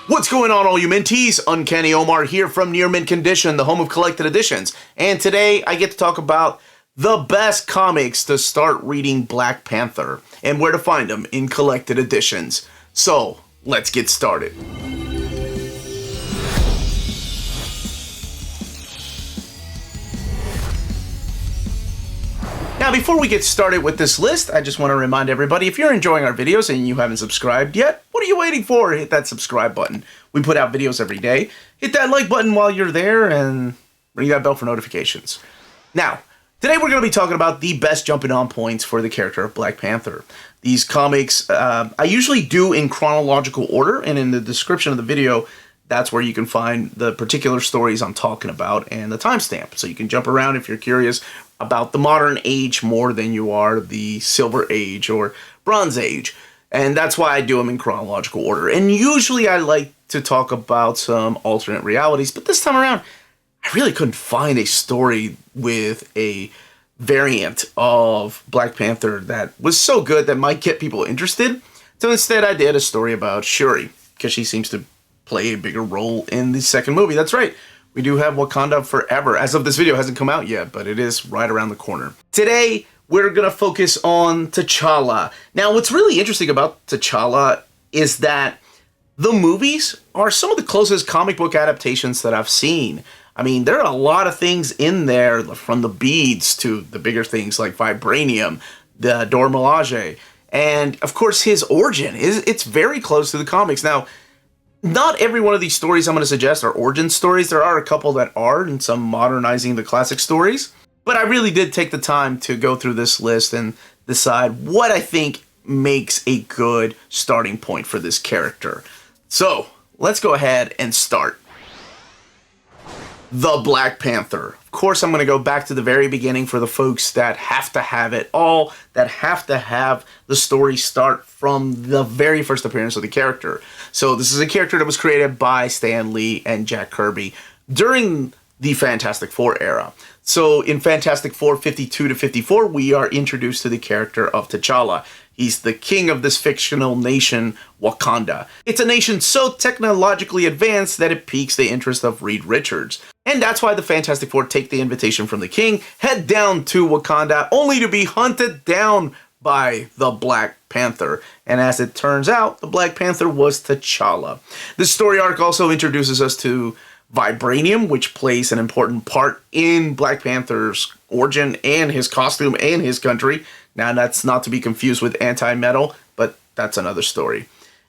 What's going on, all you Minties? Uncanny Omar here from Near Mint Condition, the home of collected editions. And today I get to talk about the best comics to start reading Black Panther and where to find them in collected editions. So, let's get started. Now, before we get started with this list, I just want to remind everybody, if you're enjoying our videos and you haven't subscribed yet, what are you waiting for? Hit that subscribe button. We put out videos every day. Hit that like button while you're there and ring that bell for notifications. Now, today we're going to be talking about the best jumping on points for the character of Black Panther. These comics, I usually do in chronological order, and in the description of the video, that's where you can find the particular stories I'm talking about and the timestamp. So you can jump around if you're curious about the modern age more than you are the Silver Age or Bronze Age. And that's why I do them in chronological order. And usually I like to talk about some alternate realities, but this time around, I really couldn't find a story with a variant of Black Panther that was so good that might get people interested. So instead I did a story about Shuri, because she seems to play a bigger role in the second movie. That's right. We do have Wakanda Forever. As of this video, it hasn't come out yet, but it is right around the corner. Today, we're going to focus on T'Challa. Now, what's really interesting about T'Challa is that the movies are some of the closest comic book adaptations that I've seen. I mean, there are a lot of things in there, from the beads to the bigger things like vibranium, the Dora Milaje, and of course his origin. It's very close to the comics. Now, not every one of these stories I'm going to suggest are origin stories. There are a couple that are, and some modernizing the classic stories. But I really did take the time to go through this list and decide what I think makes a good starting point for this character. So, let's go ahead and start. The Black Panther. Of course, I'm going to go back to the very beginning for the folks that have to have it all, that have to have the story start from the very first appearance of the character. So this is a character that was created by Stan Lee and Jack Kirby during the Fantastic Four era. So in Fantastic Four 52 to 54, we are introduced to the character of T'Challa. He's the king of this fictional nation, Wakanda. It's a nation so technologically advanced that it piques the interest of Reed Richards. And that's why the Fantastic Four take the invitation from the king, head down to Wakanda, only to be hunted down by the Black Panther. And as it turns out, the Black Panther was T'Challa. This story arc also introduces us to vibranium, which plays an important part in Black Panther's origin and his costume and his country. Now, that's not to be confused with anti-metal, but that's another story.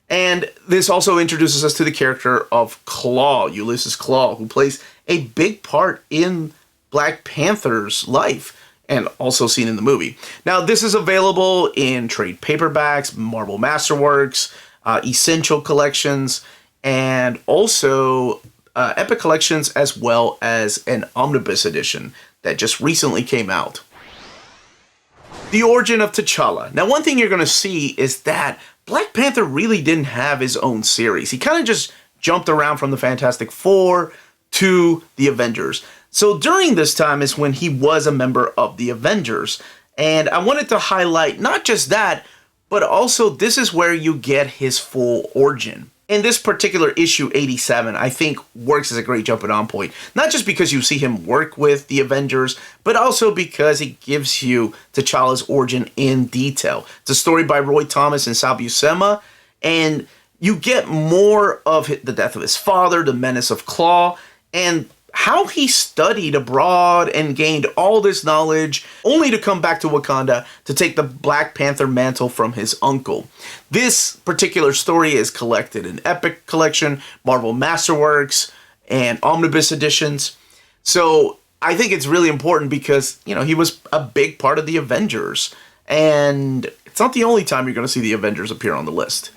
And this also introduces us to the character of Claw, Ulysses Claw, who plays a big part in Black Panther's life, and also seen in the movie. Now, this is available in trade paperbacks, Marvel Masterworks, Essential Collections, and also Epic Collections, as well as an Omnibus edition that just recently came out. The origin of T'Challa. Now, one thing you're going to see is that Black Panther really didn't have his own series. He kind of just jumped around from the Fantastic Four to the Avengers. So during this time is when he was a member of the Avengers. And I wanted to highlight not just that, but also this is where you get his full origin. And this particular issue 87, I think, works as a great jumping on point. Not just because you see him work with the Avengers, but also because it gives you T'Challa's origin in detail. It's a story by Roy Thomas and Sal Buscema, and you get more of the death of his father, the menace of Claw, and how he studied abroad and gained all this knowledge, only to come back to Wakanda to take the Black Panther mantle from his uncle. This particular story is collected in Epic Collection, Marvel Masterworks, and Omnibus editions. So I think it's really important because, you know, he was a big part of the Avengers. And it's not the only time you're going to see the Avengers appear on the list.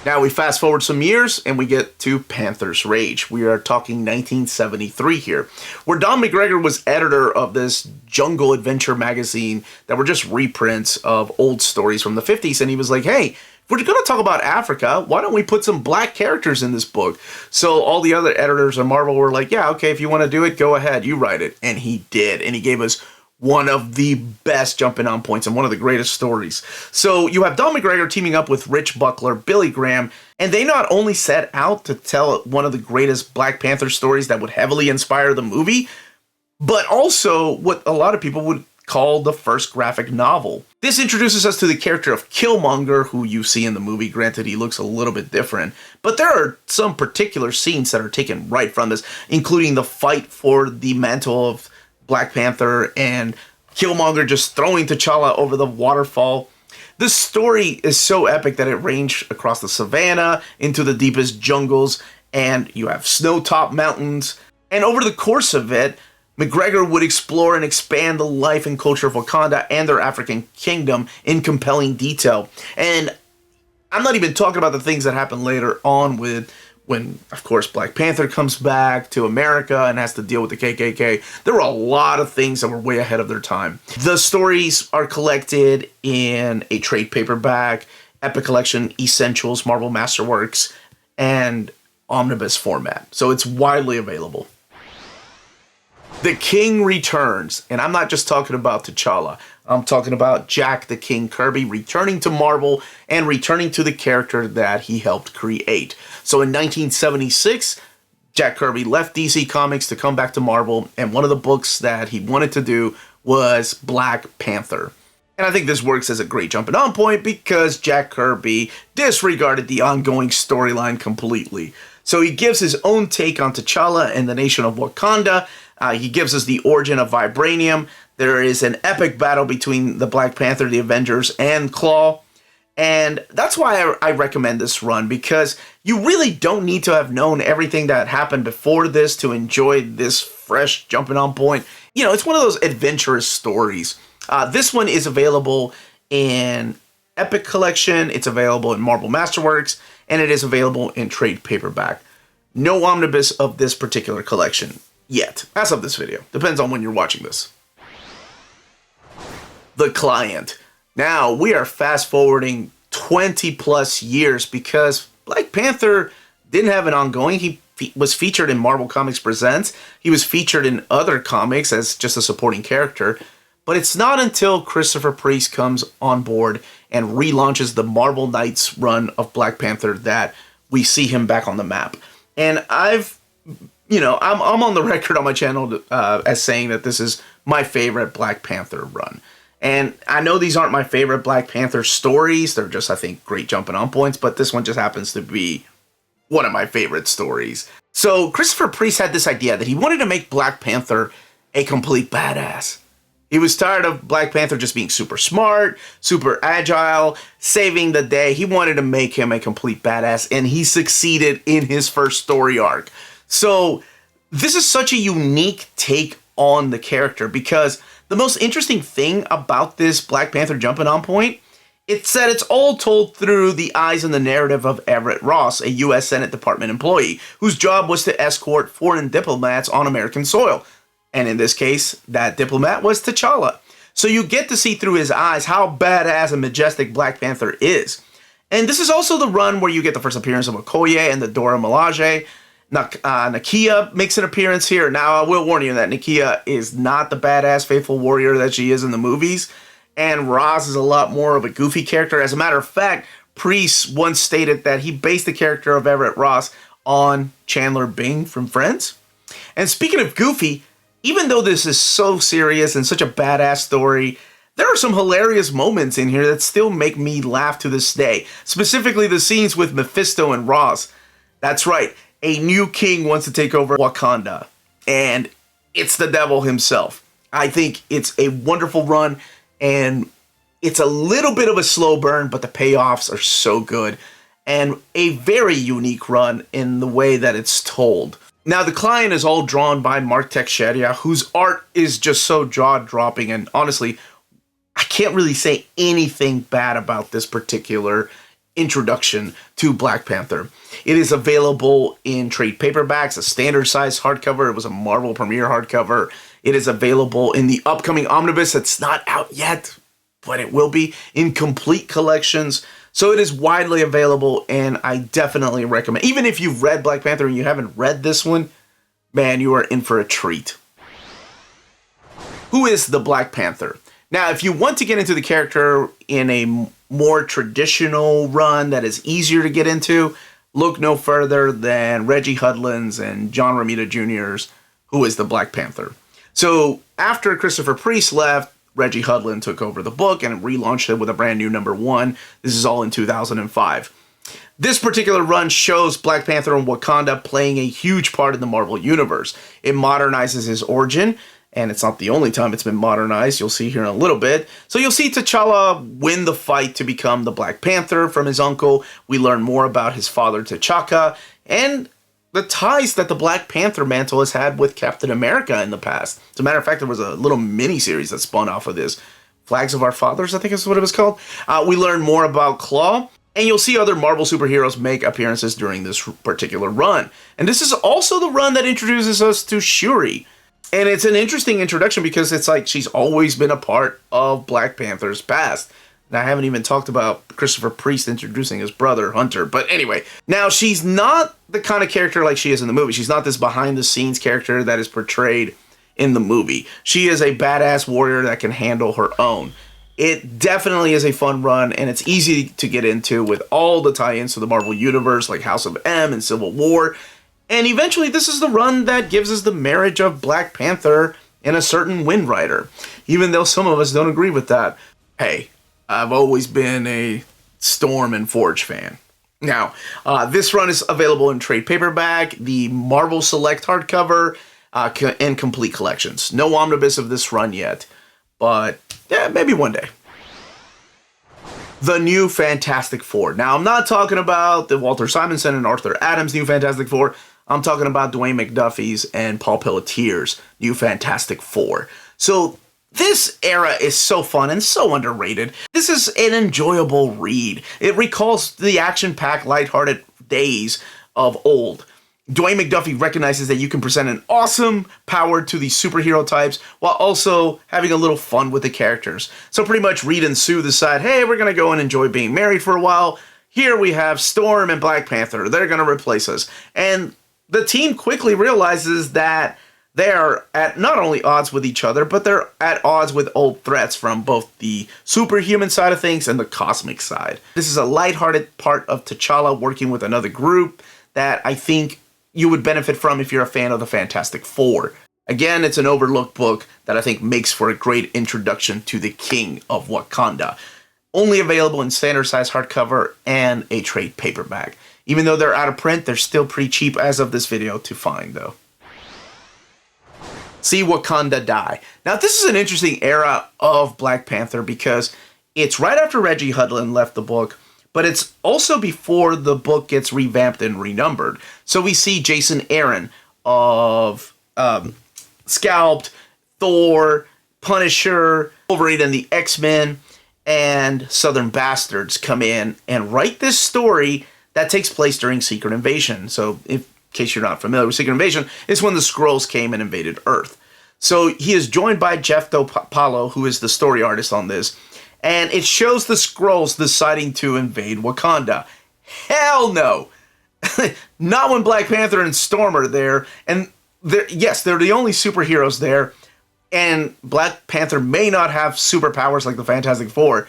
Now we fast forward some years and we get to Panther's Rage. We are talking 1973 here, where Don McGregor was editor of this jungle adventure magazine that were just reprints of old stories from the 50s. And he was like, hey, if we're going to talk about Africa, why don't we put some black characters in this book? So all the other editors of Marvel were like, yeah, okay, if you want to do it, go ahead, you write it. And he did. And he gave us one of the best jumping on points and one of the greatest stories. So you have Don McGregor teaming up with Rich Buckler, Billy Graham, and they not only set out to tell one of the greatest Black Panther stories that would heavily inspire the movie, but also what a lot of people would call the first graphic novel. This introduces us to the character of Killmonger, who you see in the movie. Granted, he looks a little bit different, but there are some particular scenes that are taken right from this, including the fight for the mantle of Black Panther and Killmonger just throwing T'Challa over the waterfall. This story is so epic that it ranged across the savannah into the deepest jungles, and you have snow-topped mountains. And over the course of it, McGregor would explore and expand the life and culture of Wakanda and their African kingdom in compelling detail. And I'm not even talking about the things that happen later on when, of course, Black Panther comes back to America and has to deal with the KKK. There were a lot of things that were way ahead of their time. The stories are collected in a trade paperback, Epic Collection, Essentials, Marvel Masterworks, and Omnibus format. So it's widely available. The King returns, and I'm not just talking about T'Challa. I'm talking about Jack the King Kirby returning to Marvel and returning to the character that he helped create. So in 1976, Jack Kirby left DC Comics to come back to Marvel, and one of the books that he wanted to do was Black Panther. And I think this works as a great jumping on point because Jack Kirby disregarded the ongoing storyline completely. So he gives his own take on T'Challa and the nation of Wakanda. He gives us the origin of Vibranium. There is an epic battle between the Black Panther, the Avengers, and Claw. And that's why I recommend this run, because you really don't need to have known everything that happened before this to enjoy this fresh jumping on point. You know, it's one of those adventurous stories. This one is available in Epic Collection, it's available in Marvel Masterworks, and it is available in trade paperback. No omnibus of this particular collection yet, as of this video. Depends on when you're watching this. The Client. Now, we are fast forwarding 20 plus years because Black Panther didn't have an ongoing. He was featured in Marvel Comics Presents. He was featured in other comics as just a supporting character. But it's not until Christopher Priest comes on board and relaunches the Marvel Knights run of Black Panther that we see him back on the map. And I'm on the record on my channel as saying that this is my favorite Black Panther run. And I know these aren't my favorite Black Panther stories. They're just, I think, great jumping on points. But this one just happens to be one of my favorite stories. So Christopher Priest had this idea that he wanted to make Black Panther a complete badass. He was tired of Black Panther just being super smart, super agile, saving the day. He wanted to make him a complete badass, and he succeeded in his first story arc. So this is such a unique take on the character because the most interesting thing about this Black Panther jumping on point, it's that it's all told through the eyes and the narrative of Everett Ross, a U.S. Senate Department employee, whose job was to escort foreign diplomats on American soil. And in this case, that diplomat was T'Challa. So you get to see through his eyes how badass and majestic Black Panther is. And this is also the run where you get the first appearance of Okoye and the Dora Milaje. Nakia makes an appearance here. Now, I will warn you that Nakia is not the badass faithful warrior that she is in the movies. And Roz is a lot more of a goofy character. As a matter of fact, Priest once stated that he based the character of Everett Ross on Chandler Bing from Friends. And speaking of goofy, even though this is so serious and such a badass story, there are some hilarious moments in here that still make me laugh to this day. Specifically the scenes with Mephisto and Roz. That's right, a new king wants to take over Wakanda. And it's the devil himself. I think it's a wonderful run, and it's a little bit of a slow burn, but the payoffs are so good. And a very unique run in the way that it's told. Now, The Client is all drawn by Mark Teixeira, whose art is just so jaw-dropping, and honestly, I can't really say anything bad about this particular introduction to Black Panther. It is available in trade paperbacks, a standard size hardcover. It was a Marvel Premiere hardcover. It is available in the upcoming omnibus that's not out yet, but it will be in complete collections. So it is widely available, and I definitely recommend. Even if you've read Black Panther and you haven't read this one, man, you are in for a treat. Who is the Black Panther? Now, if you want to get into the character in a more traditional run that is easier to get into, look no further than Reggie Hudlin's and John Romita Jr.'s Who is the Black Panther? So after Christopher Priest left, Reggie Hudlin took over the book and relaunched it with a brand new #1. This is all in 2005. This particular run shows Black Panther and Wakanda playing a huge part in the Marvel Universe. It modernizes his origin, and it's not the only time it's been modernized. You'll see here in a little bit. So you'll see T'Challa win the fight to become the Black Panther from his uncle. We learn more about his father T'Chaka, and the ties that the Black Panther mantle has had with Captain America in the past. As a matter of fact, there was a little mini-series that spun off of this. Flags of Our Fathers, I think is what it was called. We learn more about Claw, and you'll see other Marvel superheroes make appearances during this particular run. And this is also the run that introduces us to Shuri. And it's an interesting introduction because it's like she's always been a part of Black Panther's past. And I haven't even talked about Christopher Priest introducing his brother, Hunter. But anyway, now she's not the kind of character like she is in the movie. She's not this behind-the-scenes character that is portrayed in the movie. She is a badass warrior that can handle her own. It definitely is a fun run, and it's easy to get into with all the tie-ins to the Marvel Universe, like House of M and Civil War. And eventually, this is the run that gives us the marriage of Black Panther and a certain Wind Rider, even though some of us don't agree with that. Hey, I've always been a Storm and Forge fan. Now, this run is available in trade paperback, the Marvel Select hardcover, and complete collections. No omnibus of this run yet, but yeah, maybe one day. The New Fantastic Four. Now, I'm not talking about the Walter Simonson and Arthur Adams New Fantastic Four. I'm talking about Dwayne McDuffie's and Paul Pelletier's New Fantastic Four. So this era is so fun and so underrated. This is an enjoyable read. It recalls the action-packed, lighthearted days of old. Dwayne McDuffie recognizes that you can present an awesome power to these superhero types while also having a little fun with the characters. So pretty much Reed and Sue decide, hey, we're going to go and enjoy being married for a while. Here we have Storm and Black Panther. They're going to replace us. And the team quickly realizes that they are at not only odds with each other, but they're at odds with old threats from both the superhuman side of things and the cosmic side. This is a lighthearted part of T'Challa working with another group that I think you would benefit from if you're a fan of the Fantastic Four. Again, it's an overlooked book that I think makes for a great introduction to the King of Wakanda. Only available in standard size hardcover and a trade paperback. Even though they're out of print, they're still pretty cheap as of this video to find, though. See Wakanda and Die. Now, this is an interesting era of Black Panther because it's right after Reggie Hudlin left the book, but it's also before the book gets revamped and renumbered. So we see Jason Aaron of Scalped, Thor, Punisher, Wolverine and the X-Men, and Southern Bastards come in and write this story that takes place during Secret Invasion. So in case you're not familiar with Secret Invasion, it's when the Skrulls came and invaded Earth. So he is joined by Jeff Dopalo, who is the story artist on this, and it shows the Skrulls deciding to invade Wakanda. Hell no! Not when Black Panther and Storm are there, and yes, they're the only superheroes there, and Black Panther may not have superpowers like the Fantastic Four,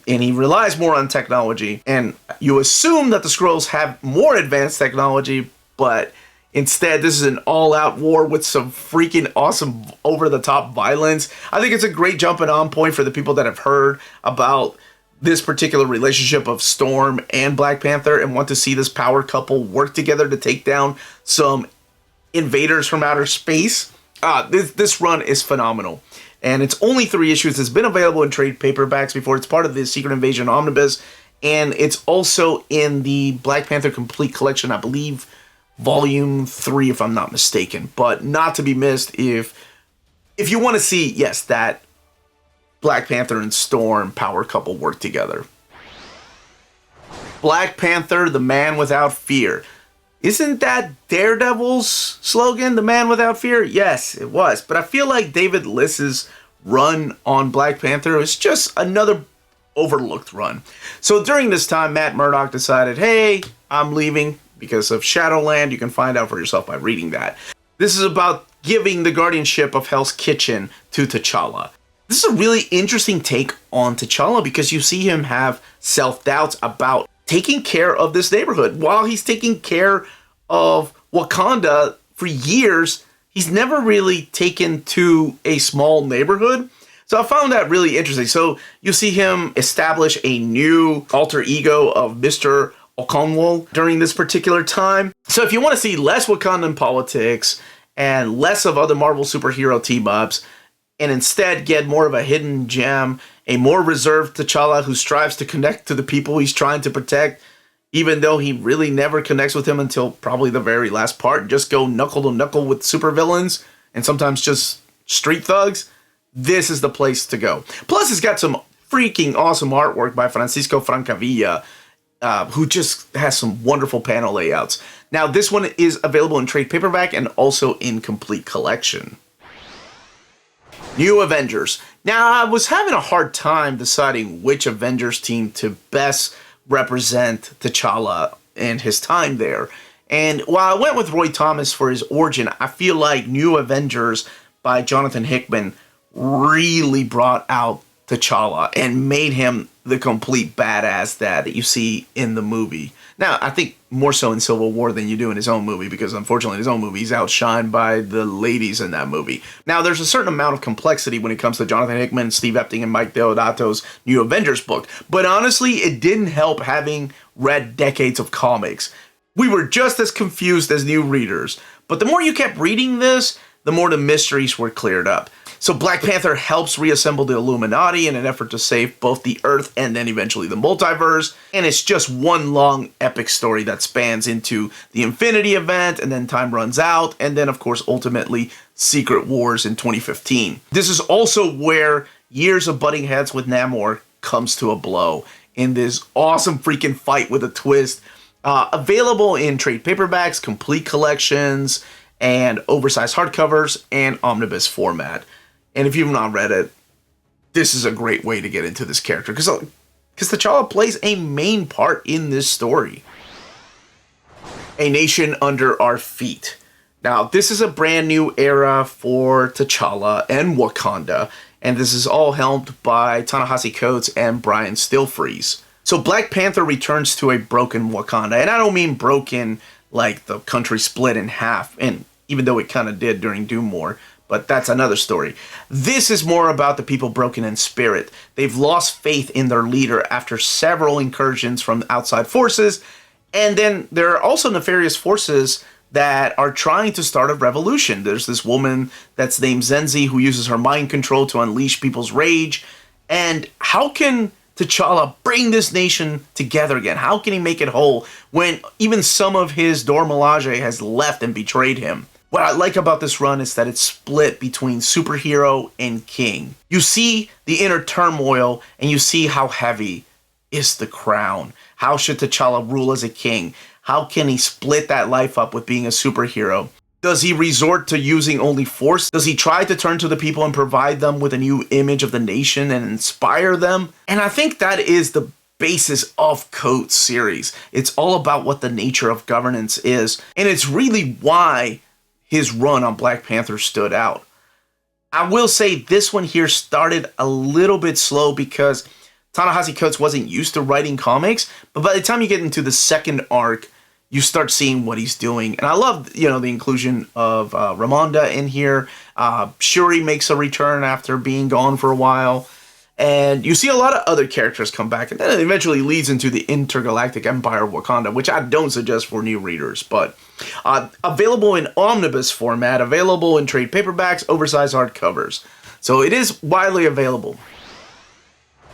and he relies more on technology, and you assume that the Skrulls have more advanced technology, but instead this is an all-out war with some freaking awesome over-the-top violence. I think it's a great jumping on point for the people that have heard about this particular relationship of Storm and Black Panther and want to see this power couple work together to take down some invaders from outer space. This run is phenomenal. And it's only 3 issues. It's been available in trade paperbacks before. It's part of the Secret Invasion Omnibus. And it's also in the Black Panther Complete Collection, I believe, Volume 3, if I'm not mistaken. But not to be missed if you want to see, yes, that Black Panther and Storm power couple work together. Black Panther, the man without fear. Isn't that Daredevil's slogan, the man without fear? Yes, it was. But I feel like David Liss's run on Black Panther is just another overlooked run. So during this time, Matt Murdock decided, hey, I'm leaving because of Shadowland. You can find out for yourself by reading that. This is about giving the guardianship of Hell's Kitchen to T'Challa. This is a really interesting take on T'Challa because you see him have self-doubts about taking care of this neighborhood. While he's taking care of Wakanda for years, he's never really taken to a small neighborhood. So I found that really interesting. So you see him establish a new alter ego of Mr. Okonkwo during this particular time. So if you want to see less Wakandan politics and less of other Marvel superhero team-ups, and instead get more of a hidden gem, a more reserved T'Challa who strives to connect to the people he's trying to protect, even though he really never connects with them until probably the very last part, and just go knuckle to knuckle with supervillains, and sometimes just street thugs, this is the place to go. Plus, it's got some freaking awesome artwork by Francisco Francavilla, who just has some wonderful panel layouts. Now, this one is available in trade paperback and also in complete collection. New Avengers. Now, I was having a hard time deciding which Avengers team to best represent T'Challa and his time there. And while I went with Roy Thomas for his origin, I feel like New Avengers by Jonathan Hickman really brought out T'Challa and made him the complete badass that you see in the movie. Now, I think more so in Civil War than you do in his own movie, because unfortunately in his own movie, he's outshined by the ladies in that movie. Now, there's a certain amount of complexity when it comes to Jonathan Hickman, Steve Epting, and Mike Deodato's New Avengers book. But honestly, it didn't help having read decades of comics. We were just as confused as new readers. But the more you kept reading this, the more the mysteries were cleared up. So Black Panther helps reassemble the Illuminati in an effort to save both the Earth and then eventually the multiverse. And it's just one long epic story that spans into the Infinity event, and then time runs out, and then of course ultimately Secret Wars in 2015. This is also where years of butting heads with Namor comes to a blow in this awesome freaking fight with a twist. Available in trade paperbacks, complete collections, and oversized hardcovers, and omnibus format. And if you've not read it, this is a great way to get into this character, because T'Challa plays a main part in this story. A Nation Under Our Feet. Now, this is a brand new era for T'Challa and Wakanda, and this is all helmed by Ta-Nehisi Coates and Brian Stelfreeze. So Black Panther returns to a broken Wakanda, and I don't mean broken like the country split in half, and even though it kind of did during Doom War, but that's another story. This is more about the people broken in spirit. They've lost faith in their leader after several incursions from outside forces, and then there are also nefarious forces that are trying to start a revolution. There's this woman that's named Zenzi who uses her mind control to unleash people's rage, and how can T'Challa bring this nation together again? How can he make it whole when even some of his Dora Milaje has left and betrayed him? What I like about this run is that it's split between superhero and king. You see the inner turmoil, and you see how heavy is the crown. How should T'Challa rule as a king? How can he split that life up with being a superhero? Does he resort to using only force? Does he try to turn to the people and provide them with a new image of the nation and inspire them? And I think that is the basis of Coates' series. It's all about what the nature of governance is, and it's really why his run on Black Panther stood out. I will say this one here started a little bit slow because Ta-Nehisi Coates wasn't used to writing comics, but by the time you get into the second arc, you start seeing what he's doing. And I love, the inclusion of Ramonda in here. Shuri makes a return after being gone for a while. And you see a lot of other characters come back, and then it eventually leads into the intergalactic empire of Wakanda, which I don't suggest for new readers, but available in omnibus format, available in trade paperbacks, oversized hardcovers. So it is widely available.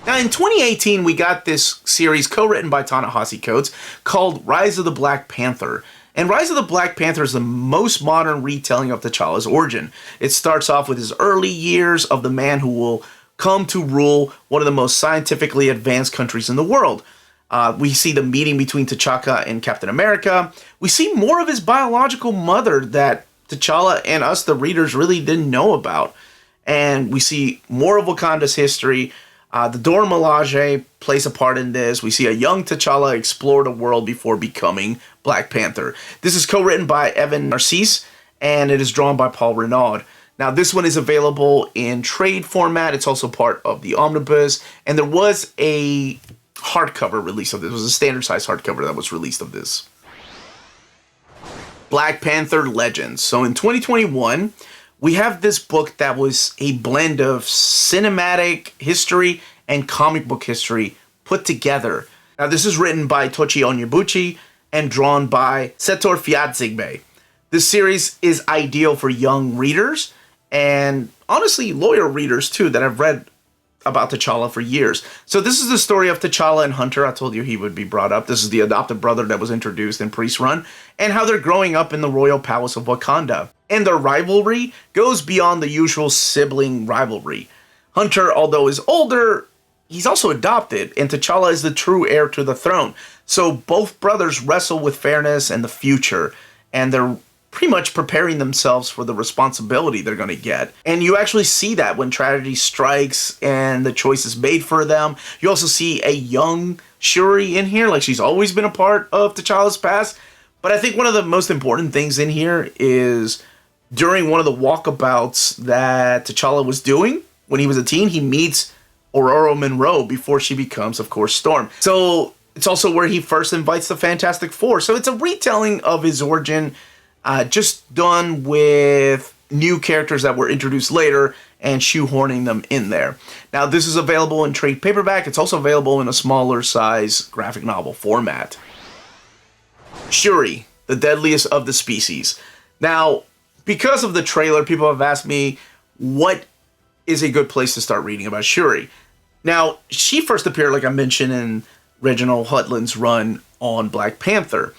Now, in 2018, we got this series co-written by Ta-Nehisi Coates called Rise of the Black Panther. And Rise of the Black Panther is the most modern retelling of T'Challa's origin. It starts off with his early years of the man who will come to rule one of the most scientifically advanced countries in the world. We see the meeting between T'Chaka and Captain America. We see more of his biological mother that T'Challa and us, the readers, really didn't know about. And we see more of Wakanda's history. The Dora Milaje plays a part in this. We see a young T'Challa explore the world before becoming Black Panther. This is co-written by Evan Narcisse and it is drawn by Paul Renaud. Now, this one is available in trade format. It's also part of the omnibus, and there was a hardcover release of this. It was a standard size hardcover that was released of this. Black Panther Legends. So in 2021, we have this book that was a blend of cinematic history and comic book history put together. Now, this is written by Tochi Onyebuchi and drawn by Setor Fiatzigbe. This series is ideal for young readers and honestly loyal readers too that have read about T'Challa for years. So this is the story of T'Challa and Hunter. I told you he would be brought up. This is the adopted brother that was introduced in Priest Run, and how they're growing up in the royal palace of Wakanda. And their rivalry goes beyond the usual sibling rivalry. Hunter, although is older, he's also adopted, and T'Challa is the true heir to the throne. So both brothers wrestle with fairness and the future, and they're pretty much preparing themselves for the responsibility they're going to get. And you actually see that when tragedy strikes and the choice is made for them. You also see a young Shuri in here, like she's always been a part of T'Challa's past. But I think one of the most important things in here is during one of the walkabouts that T'Challa was doing when he was a teen, he meets Ororo Monroe before she becomes, of course, Storm. So it's also where he first invites the Fantastic Four. So it's a retelling of his origin, just done with new characters that were introduced later and shoehorning them in there. Now, this is available in trade paperback. It's also available in a smaller size graphic novel format. Shuri, the Deadliest of the Species. Now, because of the trailer, people have asked me what is a good place to start reading about Shuri. Now, she first appeared, like I mentioned, in Reginald Hudlin's run on Black Panther.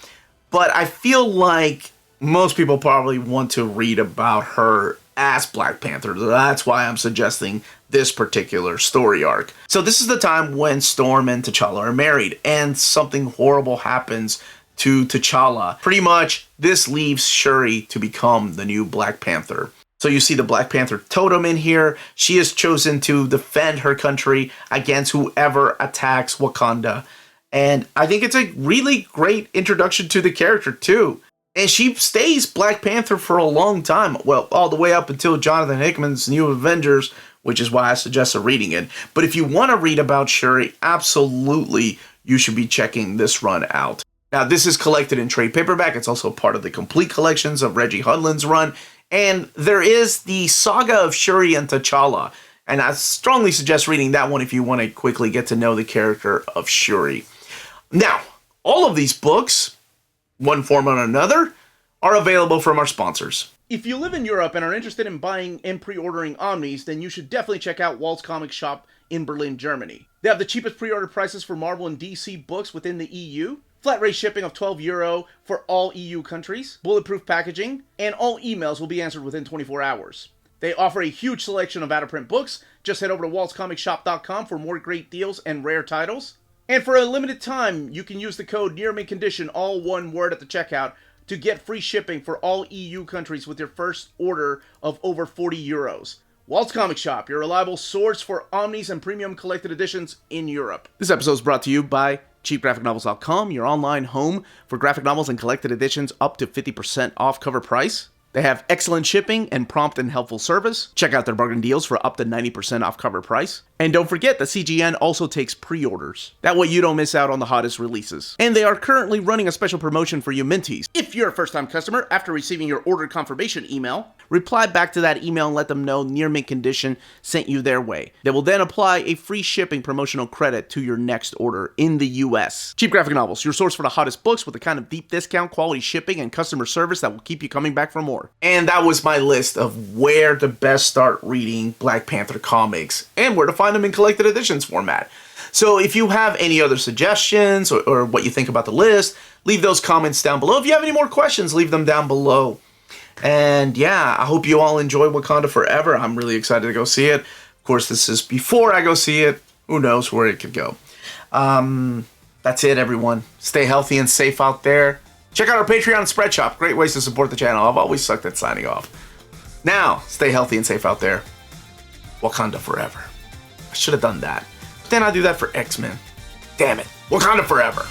But I feel like most people probably want to read about her as Black Panther. That's why I'm suggesting this particular story arc. So this is the time when Storm and T'Challa are married, and something horrible happens to T'Challa. Pretty much, this leaves Shuri to become the new Black Panther. So you see the Black Panther totem in here. She has chosen to defend her country against whoever attacks Wakanda. And I think it's a really great introduction to the character too. And she stays Black Panther for a long time. Well, all the way up until Jonathan Hickman's New Avengers, which is why I suggest reading it. But if you want to read about Shuri, absolutely, you should be checking this run out. Now, this is collected in trade paperback. It's also part of the complete collections of Reggie Hudlin's run. And there is the saga of Shuri and T'Challa. And I strongly suggest reading that one if you want to quickly get to know the character of Shuri. Now, all of these books, one form or another, are available from our sponsors. If you live in Europe and are interested in buying and pre-ordering Omnis, then you should definitely check out Walt's Comic Shop in Berlin, Germany. They have the cheapest pre-order prices for Marvel and DC books within the EU, flat rate shipping of €12 for all EU countries, bulletproof packaging, and all emails will be answered within 24 hours. They offer a huge selection of out-of-print books. Just head over to waltzcomicshop.com for more great deals and rare titles. And for a limited time, you can use the code NEARMINTCONDITION, all one word at the checkout, to get free shipping for all EU countries with your first order of over €40. Walt's Comic Shop, your reliable source for Omnis and premium collected editions in Europe. This episode is brought to you by cheapgraphicnovels.com, your online home for graphic novels and collected editions up to 50% off cover price. They have excellent shipping and prompt and helpful service. Check out their bargain deals for up to 90% off cover price. And don't forget that CGN also takes pre-orders. That way you don't miss out on the hottest releases. And they are currently running a special promotion for you Minties. If you're a first-time customer, after receiving your order confirmation email, reply back to that email and let them know Near Mint Condition sent you their way. They will then apply a free shipping promotional credit to your next order in the US. Cheap Graphic Novels, your source for the hottest books with the kind of deep discount, quality shipping, and customer service that will keep you coming back for more. And that was my list of where to best start reading Black Panther comics and where to find them in collected editions format. So if you have any other suggestions or what you think about the list, leave those comments down below. If you have any more questions, leave them down below. And yeah, I hope you all enjoy Wakanda Forever. I'm really excited to go see it. Of course, this is before I go see it. Who knows where it could go. That's it, everyone. Stay healthy and safe out there. Check out our Patreon and Spread Shop. Great ways to support the channel. I've always sucked at signing off. Now, stay healthy and safe out there. Wakanda Forever. I should have done that. But then I do that for X-Men. Damn it. Wakanda Forever.